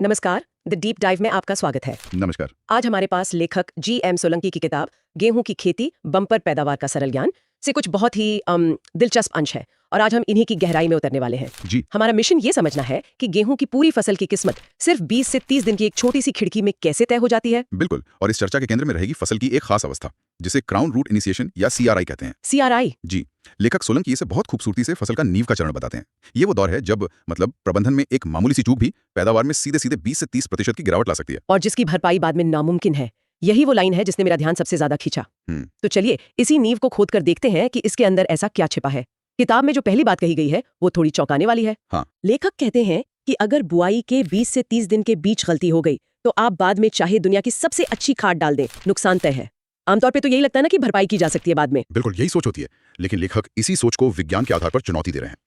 नमस्कार, the deep dive में आपका स्वागत है। नमस्कार। आज हमारे पास लेखक जी.एम. सोलंकी की किताब गेहूं की खेती बम्पर पैदावार का सरल ज्ञान से कुछ बहुत ही दिलचस्प अंश है और आज हम इन्हीं की गहराई में उतरने वाले हैं। जी हमारा मिशन ये समझना है कि गेहूं की पूरी फसल की किस्मत सिर्फ 20 से 30 दिन की एक छोटी सी खिड़की में कैसे तय हो जाती है। बिल्कुल, और इस चर्चा के केंद्र में रहेगी फसल की एक खास अवस्था जिसे क्राउन रूट इनिशिएशन या CRI कहते हैं। CRI? जी, लेखक सोलंकी इसे बहुत खूबसूरती से फसल का नींव का चरण बताते हैं। ये वो दौर है जब प्रबंधन में एक मामूली सी चूक भी पैदावार में सीधे सीधे 20 से 30% की गिरावट ला सकती है। और जिसकी भरपाई बाद में नामुमकिन है। यही वो लाइन है जिसने मेरा ध्यान सबसे ज्यादा खींचा। तो चलिए इसी नींव को खोद कर देखते हैं कि इसके अंदर ऐसा क्या छिपा है। किताब में जो पहली बात कही गई है वो थोड़ी चौंकाने वाली है। हाँ। लेखक कहते हैं कि अगर बुआई के 20 से 30 दिन के बीच गलती हो गई तो आप बाद में चाहे दुनिया की सबसे अच्छी खाद डाल दें, नुकसान तय है। आमतौर पे तो यही लगता है ना कि भरपाई की जा सकती है बाद में। बिल्कुल यही सोच होती है, लेकिन लेखक इसी सोच को विज्ञान के आधार पर चुनौती दे रहे हैं।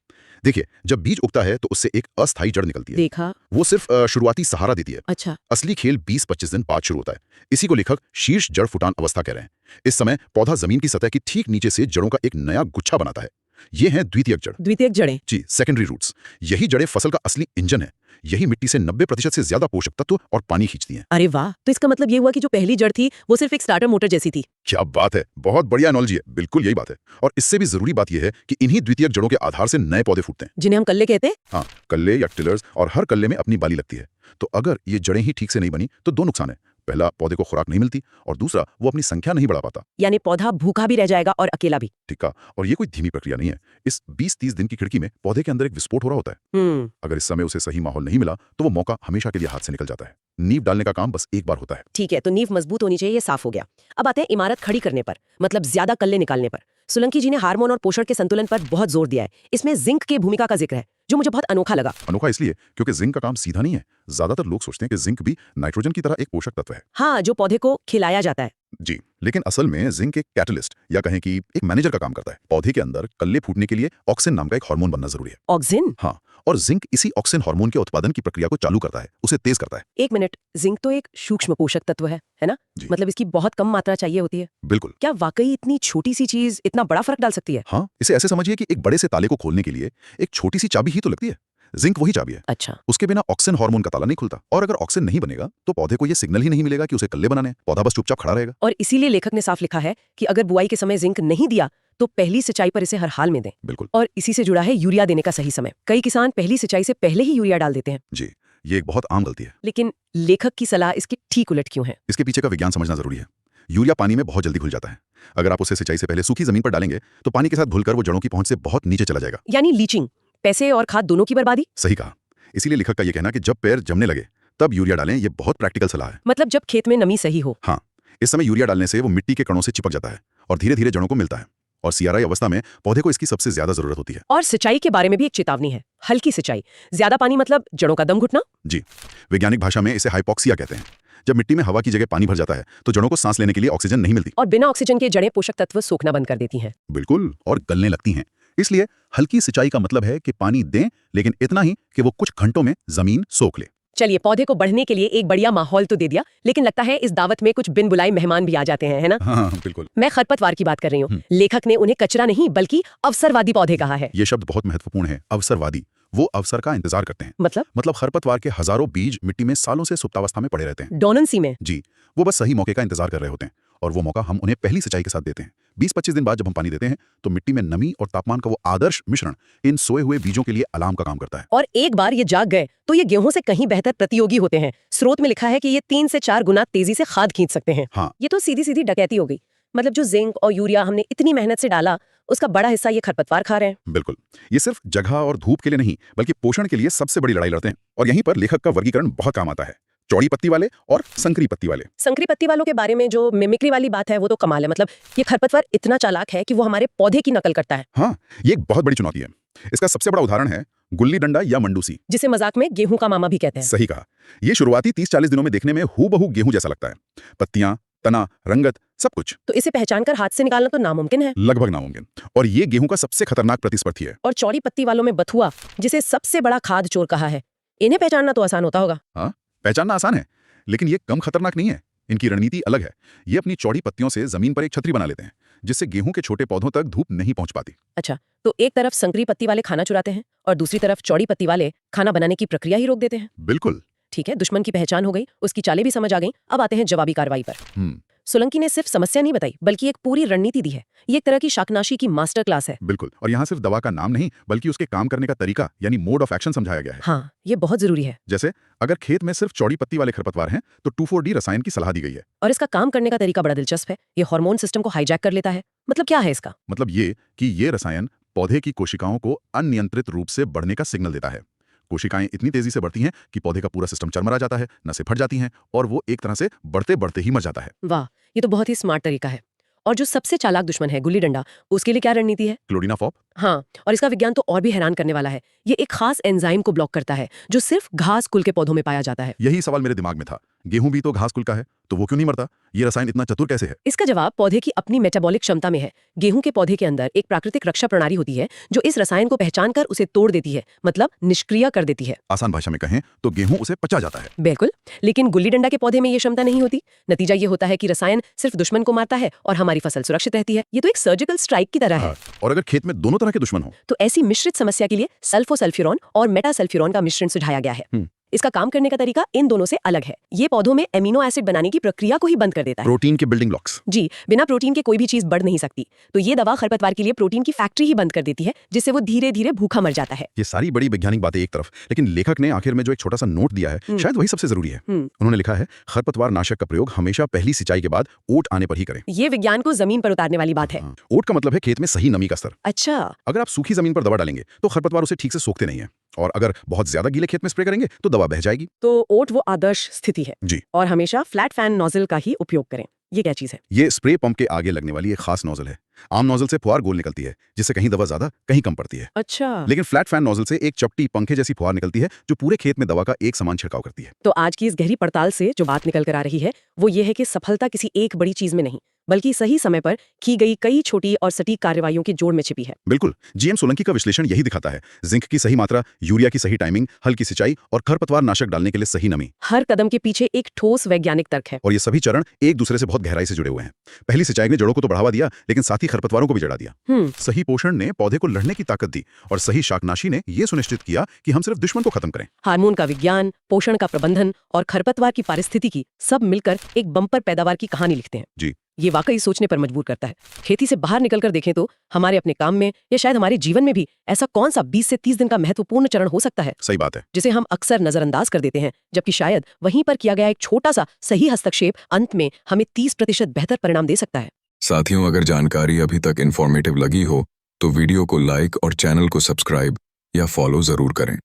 देखिए, जब बीज उगता है तो उससे एक अस्थायी जड़ निकलती है। देखा। वो सिर्फ शुरुआती सहारा देती है। अच्छा। असली खेल 20-25 दिन बाद शुरू होता है। इसी को लेखक शीर्ष जड़ फुटान अवस्था कह रहे हैं। इस समय पौधा जमीन की सतह की ठीक नीचे से जड़ों का एक नया गुच्छा बनाता है। ये हैं द्वितीयक जड़। द्वितीयक जड़ें? जी, सेकेंडरी रूट्स। यही जड़ें फसल का असली इंजन है। यही मिट्टी से 90% से ज्यादा पोषक तत्व और पानी खींचती हैं। अरे वाह, तो इसका मतलब ये हुआ कि जो पहली जड़ थी वो सिर्फ एक स्टार्टर मोटर जैसी थी। क्या बात है, बहुत बढ़िया एनालॉजी है। बिल्कुल यही बात है। और इससे भी जरूरी बात यह है कि इन्हीं द्वितीयक जड़ों के आधार से नए पौधे फूटते हैं, जिन्हें हम कल्ले कहते हैं। हाँ, कल्ले या टिलर्स, और हर कल्ले में अपनी बाली लगती है। तो अगर ये जड़ें ही ठीक से नहीं बनी तो दो नुकसान है। पहला, पौधे को खुराक नहीं मिलती, और दूसरा, वो अपनी संख्या नहीं बढ़ा पाता। यानी पौधा भूखा भी रह जाएगा और अकेला भी। ठीक है, और ये कोई धीमी प्रक्रिया नहीं है। इस 20-30 दिन की खिड़की में पौधे के अंदर एक विस्फोट हो रहा होता है। अगर इस समय उसे सही माहौल नहीं मिला तो वो मौका हमेशा के लिए हाथ से निकल जाता है। नींव डालने का काम बस एक बार होता है। ठीक है, तो नींव मजबूत होनी चाहिए, ये साफ हो गया। अब आते हैं इमारत खड़ी करने पर, मतलब ज्यादा कल्ले निकालने पर। सोलंकी जी ने हार्मोन और पोषण के संतुलन पर बहुत जोर दिया है। इसमें जिंक की भूमिका का जिक्र है जो मुझे बहुत अनोखा लगा। अनोखा इसलिए क्योंकि जिंक का काम सीधा नहीं है। ज्यादातर लोग सोचते हैं कि जिंक भी नाइट्रोजन की तरह एक पोषक तत्व है। हाँ, जो पौधे को खिलाया जाता है। जी, लेकिन असल में जिंक एक कैटलिस्ट या कहें कि एक मैनेजर का काम करता है। पौधे के अंदर कल्ले फूटने के लिए ऑक्सिन नाम का एक हार्मोन बनना जरूरी है। ऑक्सिन? हाँ, और जिंक इसी ऑक्सिन हार्मोन के उत्पादन की प्रक्रिया को चालू करता है, उसे तेज करता है। एक मिनट, जिंक तो एक सूक्ष्म पोषक तत्व है ना? जी। मतलब इसकी बहुत कम मात्रा चाहिए होती है। बिल्कुल। क्या वाकई इतनी छोटी सी चीज इतना बड़ा फर्क डाल सकती है? हाँ, इसे ऐसे समझिए कि एक बड़े से ताले को खोलने के लिए एक छोटी सी चाबी ही तो लगती है। जिंक वही चाबी है। अच्छा। उसके बिना ऑक्सिन हार्मोन का ताला नहीं खुलता, और अगर ऑक्सिन नहीं बनेगा तो पौधे को ये सिग्नल ही नहीं मिलेगा कि उसे कल्ले बनाने। पौधा बस चुपचाप खड़ा रहेगा। और इसीलिए लेखक ने साफ लिखा है कि अगर बुआई के समय जिंक नहीं दिया तो पहली सिंचाई पर इसे हर हाल में दें। बिल्कुल। और इसी से जुड़ा है यूरिया देने का सही समय। कई किसान पहली सिंचाई से पहले ही यूरिया डाल देते हैं। जी, ये एक बहुत आम गलती है। लेकिन लेखक की सलाह इसकी ठीक उलट क्यों है? इसके पीछे का विज्ञान समझना जरूरी है। यूरिया पानी में बहुत जल्दी घुल जाता है। अगर आप उसे सिंचाई से पहले सूखी जमीन पर डालेंगे तो पानी के साथ घुलकर वो जड़ों की पहुंच से बहुत नीचे चला जाएगा। यानी लीचिंग, पैसे और खाद दोनों की बर्बादी। सही कहा। इसीलिए लेखक का ये कहना कि जब पेड़ जमने लगे तब यूरिया डालें, ये बहुत प्रैक्टिकल सलाह है। मतलब जब खेत में नमी सही हो। हाँ, इस समय यूरिया डालने से वो मिट्टी के कणों से चिपक जाता है और धीरे धीरे जड़ों को मिलता है। और CRI अवस्था में पौधे को इसकी सबसे ज्यादा जरूरत होती है। और सिंचाई के बारे में भी एक चेतावनी है, हल्की सिंचाई। ज्यादा पानी मतलब जड़ों का दम घुटना। जी, वैज्ञानिक भाषा में इसे हाइपोक्सिया कहते हैं। जब मिट्टी में हवा की जगह पानी भर जाता है तो जड़ों को सांस लेने के लिए ऑक्सीजन नहीं मिलती, और बिना ऑक्सीजन के जड़ें पोषक तत्व सोखना बंद कर देती हैं। बिल्कुल, और गलने लगती हैं। इसलिए हल्की सिंचाई का मतलब है कि पानी दें, लेकिन इतना ही कि वो कुछ घंटों में जमीन सोख ले। चलिए, पौधे को बढ़ने के लिए एक बढ़िया माहौल तो दे दिया, लेकिन लगता है इस दावत में कुछ बिन बुलाए मेहमान भी आ जाते हैं, है ना? हाँ, बिल्कुल। मैं खरपतवार की बात कर रही हूँ। लेखक ने उन्हें कचरा नहीं बल्कि अवसरवादी पौधे कहा है। ये शब्द बहुत महत्वपूर्ण है, अवसरवादी। वो अवसर का इंतजार करते हैं। मतलब खरपतवार के हजारों बीज मिट्टी में सालों से सुप्तावस्था में पड़े रहते हैं। डोनेंसी में? जी, वो बस सही मौके का इंतजार कर रहे होते हैं, और वो मौका हम उन्हें पहली सिंचाई के साथ देते हैं। 20-25 दिन बाद जब हम पानी देते हैं तो मिट्टी में नमी और तापमान का वो आदर्श मिश्रण इन सोए हुए बीजों के लिए अलार्म का काम करता है। और एक बार ये जाग गए तो ये गेहूं से कहीं बेहतर प्रतियोगी होते हैं। स्रोत में लिखा है कि ये 3 से 4 गुना तेजी से खाद खींच सकते हैं। हाँ। ये तो सीधी सीधी डकैती हो गई। मतलब जो जिंक और यूरिया हमने इतनी मेहनत से डाला उसका बड़ा हिस्सा ये खरपतवार खा रहे हैं। बिल्कुल, ये सिर्फ जगह और धूप के लिए नहीं बल्कि पोषण के लिए सबसे बड़ी लड़ाई लड़ते हैं। और यहीं पर लेखक का वर्गीकरण बहुत काम आता है, चौड़ी पत्ती वाले और संकरी पत्ती वाले। संकरी पत्ती वालों के बारे में जो मिमिक्री वाली बात है वो तो कमाल है। मतलब ये खरपतवार इतना चालाक है कि वो हमारे पौधे की नकल करता है। हाँ, ये एक बहुत बड़ी चुनौती है। इसका सबसे बड़ा उदाहरण है गुल्ली डंडा या मंडूसी, जिसे मजाक में गेहूं का मामा भी कहते हैं। सही कहा। ये शुरुआती 30-40 दिनों में देखने में हूबहू गेहूं जैसा लगता है। पत्तियां, तना, रंगत, सब कुछ। तो इसे पहचान कर हाथ से निकालना तो नामुमकिन है। लगभग नामुमकिन। और ये गेहूं का सबसे खतरनाक प्रतिस्पर्धी है। और चौड़ी पत्ती वालों में बथुआ, जिसे सबसे बड़ा खाद चोर कहा है, इन्हें पहचानना तो आसान होता होगा। हाँ, पहचानना आसान है, लेकिन ये कम खतरनाक नहीं है। इनकी रणनीति अलग है। ये अपनी चौड़ी पत्तियों से जमीन पर एक छतरी बना लेते हैं जिससे गेहूं के छोटे पौधों तक धूप नहीं पहुंच पाती। अच्छा, तो एक तरफ संकरी पत्ती वाले खाना चुराते हैं और दूसरी तरफ चौड़ी पत्ती वाले खाना बनाने की प्रक्रिया ही रोक देते हैं। बिल्कुल। ठीक है, दुश्मन की पहचान हो गई, उसकी चालें भी समझ आ गई। अब आते हैं जवाबी कार्रवाई पर। सोलंकी ने सिर्फ समस्या नहीं बताई, बल्कि एक पूरी रणनीति दी है। ये एक तरह की शाकनाशी की मास्टर क्लास है। बिल्कुल, और यहाँ सिर्फ दवा का नाम नहीं बल्कि उसके काम करने का तरीका यानी मोड ऑफ एक्शन समझाया गया है। हाँ, ये बहुत जरूरी है। जैसे अगर खेत में सिर्फ चौड़ी पत्ती वाले खरपतवार हैं तो 2,4-D रसायन की सलाह दी गई है। और इसका काम करने का तरीका बड़ा दिलचस्प है। ये हार्मोन सिस्टम को हाईजैक कर लेता है। मतलब क्या है इसका? मतलब ये कि ये रसायन पौधे की कोशिकाओं को अनियंत्रित रूप से बढ़ने का सिग्नल देता है। कोशिकाएं इतनी तेजी से बढ़ती हैं कि पौधे का पूरा सिस्टम चरमरा जाता है, नसें फट जाती हैं और वो एक तरह से बढ़ते बढ़ते ही मर जाता है। वाह, ये तो बहुत ही स्मार्ट तरीका है। और जो सबसे चालाक दुश्मन है, गुल्ली डंडा, उसके लिए क्या रणनीति है? क्लोडिनाफॉप। हाँ, और इसका विज्ञान तो और भी हैरान करने वाला है। ये एक खास एंजाइम को ब्लॉक करता है जो सिर्फ घास कुल के पौधों में पाया जाता है। यही सवाल मेरे दिमाग में था, गेहूं भी तो घास कुल का है, तो वो क्यों नहीं मरता? ये रसायन इतना चतुर कैसे है? इसका जवाब पौधे की अपनी मेटाबॉलिक क्षमता में है। गेहूं के पौधे के अंदर एक प्राकृतिक रक्षा प्रणाली होती है जो इस रसायन को पहचान कर उसे तोड़ देती है, मतलब निष्क्रिय कर देती है। आसान भाषा में कहें तो गेहूं उसे पचा जाता है। बिल्कुल, लेकिन गुल्ली डंडा के पौधे में ये क्षमता नहीं होती। नतीजा ये होता है कि रसायन सिर्फ दुश्मन को मारता है और हमारी फसल सुरक्षित रहती है। ये तो एक सर्जिकल स्ट्राइक की तरह है। और अगर खेत में दोनों तरह के दुश्मन हो तो ऐसी मिश्रित समस्या के लिए सल्फोसल्फ्यूरॉन और मेटासल्फ्यूरॉन का मिश्रण सुझाया गया है। इसका काम करने का तरीका इन दोनों से अलग है। ये पौधों में एमिनो एसिड बनाने की प्रक्रिया को ही बंद कर देता है। प्रोटीन के बिल्डिंग ब्लॉक्स। जी, बिना प्रोटीन के कोई भी चीज बढ़ नहीं सकती। तो ये दवा खरपतवार के लिए प्रोटीन की फैक्ट्री ही बंद कर देती है, जिससे वो धीरे धीरे भूखा मर जाता है। ये सारी बड़ी वैज्ञानिक बातें एक तरफ, लेकिन लेखक ने आखिर में जो एक छोटा सा नोट दिया है शायद वही सबसे जरूरी है। उन्होंने लिखा है, खरपतवार नाशक का प्रयोग हमेशा पहली सिंचाई के बाद ओट आने पर ही करें। ये विज्ञान को जमीन पर उतारने वाली बात है। ओट का मतलब है खेत में सही नमी का स्तर। अच्छा, अगर आप सूखी जमीन पर दवा डालेंगे तो खरपतवार उसे ठीक से सोखते नहीं है, और अगर बहुत ज्यादा गीले खेत में स्प्रे करेंगे तो दवा बह जाएगी। तो ओट वो आदर्श स्थिति है जी। और हमेशा फ्लैट फैन नोजल का ही उपयोग करें। ये क्या चीज है? ये स्प्रे पंप के आगे लगने वाली एक खास नोजल है। आम नोजल से फुहार गोल निकलती है, जिससे कहीं दवा ज्यादा कहीं कम पड़ती है। अच्छा, लेकिन फ्लैट फैन नोजल से एक चपटी पंखे जैसी फुहार निकलती है जो पूरे खेत में दवा का एक समान छिड़काव करती है। तो आज की इस गहरी पड़ताल से जो बात निकल कर आ रही है वो ये है कि सफलता किसी एक बड़ी चीज में नहीं, बल्कि सही समय पर की गई कई छोटी और सटीक कार्रवाइयों के जोड़ में छिपी है। बिल्कुल, जीएम सोलंकी का विश्लेषण यही दिखाता है। जिंक की सही मात्रा, यूरिया की सही टाइमिंग, हल्की सिंचाई और खरपतवार नाशक डालने के लिए सही नमी। हर कदम के पीछे एक ठोस वैज्ञानिक तर्क है। और ये सभी चरण एक दूसरे से बहुत गहराई से जुड़े हुए हैं। पहली सिंचाई ने जड़ों को तो बढ़ावा दिया, लेकिन साथ ही खरपतवारों को भी जड़ा दिया। सही पोषण ने पौधे को लड़ने की ताकत दी, और सही शाकनाशी ने यह सुनिश्चित किया कि हम सिर्फ दुश्मन को खत्म करें। हार्मोन का विज्ञान, पोषण का प्रबंधन और खरपतवार की पारिस्थितिकी सब मिलकर एक बम्पर पैदावार की कहानी लिखते हैं। जी, ये वाकई सोचने पर मजबूर करता है। खेती से बाहर निकलकर देखें तो हमारे अपने काम में या शायद हमारे जीवन में भी ऐसा कौन सा 20 से 30 दिन का महत्वपूर्ण चरण हो सकता है, सही बात है, जिसे हम अक्सर नजरअंदाज कर देते हैं, जबकि शायद वहीं पर किया गया एक छोटा सा सही हस्तक्षेप अंत में हमें 30% बेहतर परिणाम दे सकता है। साथियों, अगर जानकारी अभी तक इंफॉर्मेटिव लगी हो तो वीडियो को लाइक और चैनल को सब्सक्राइब या फॉलो जरूर करें।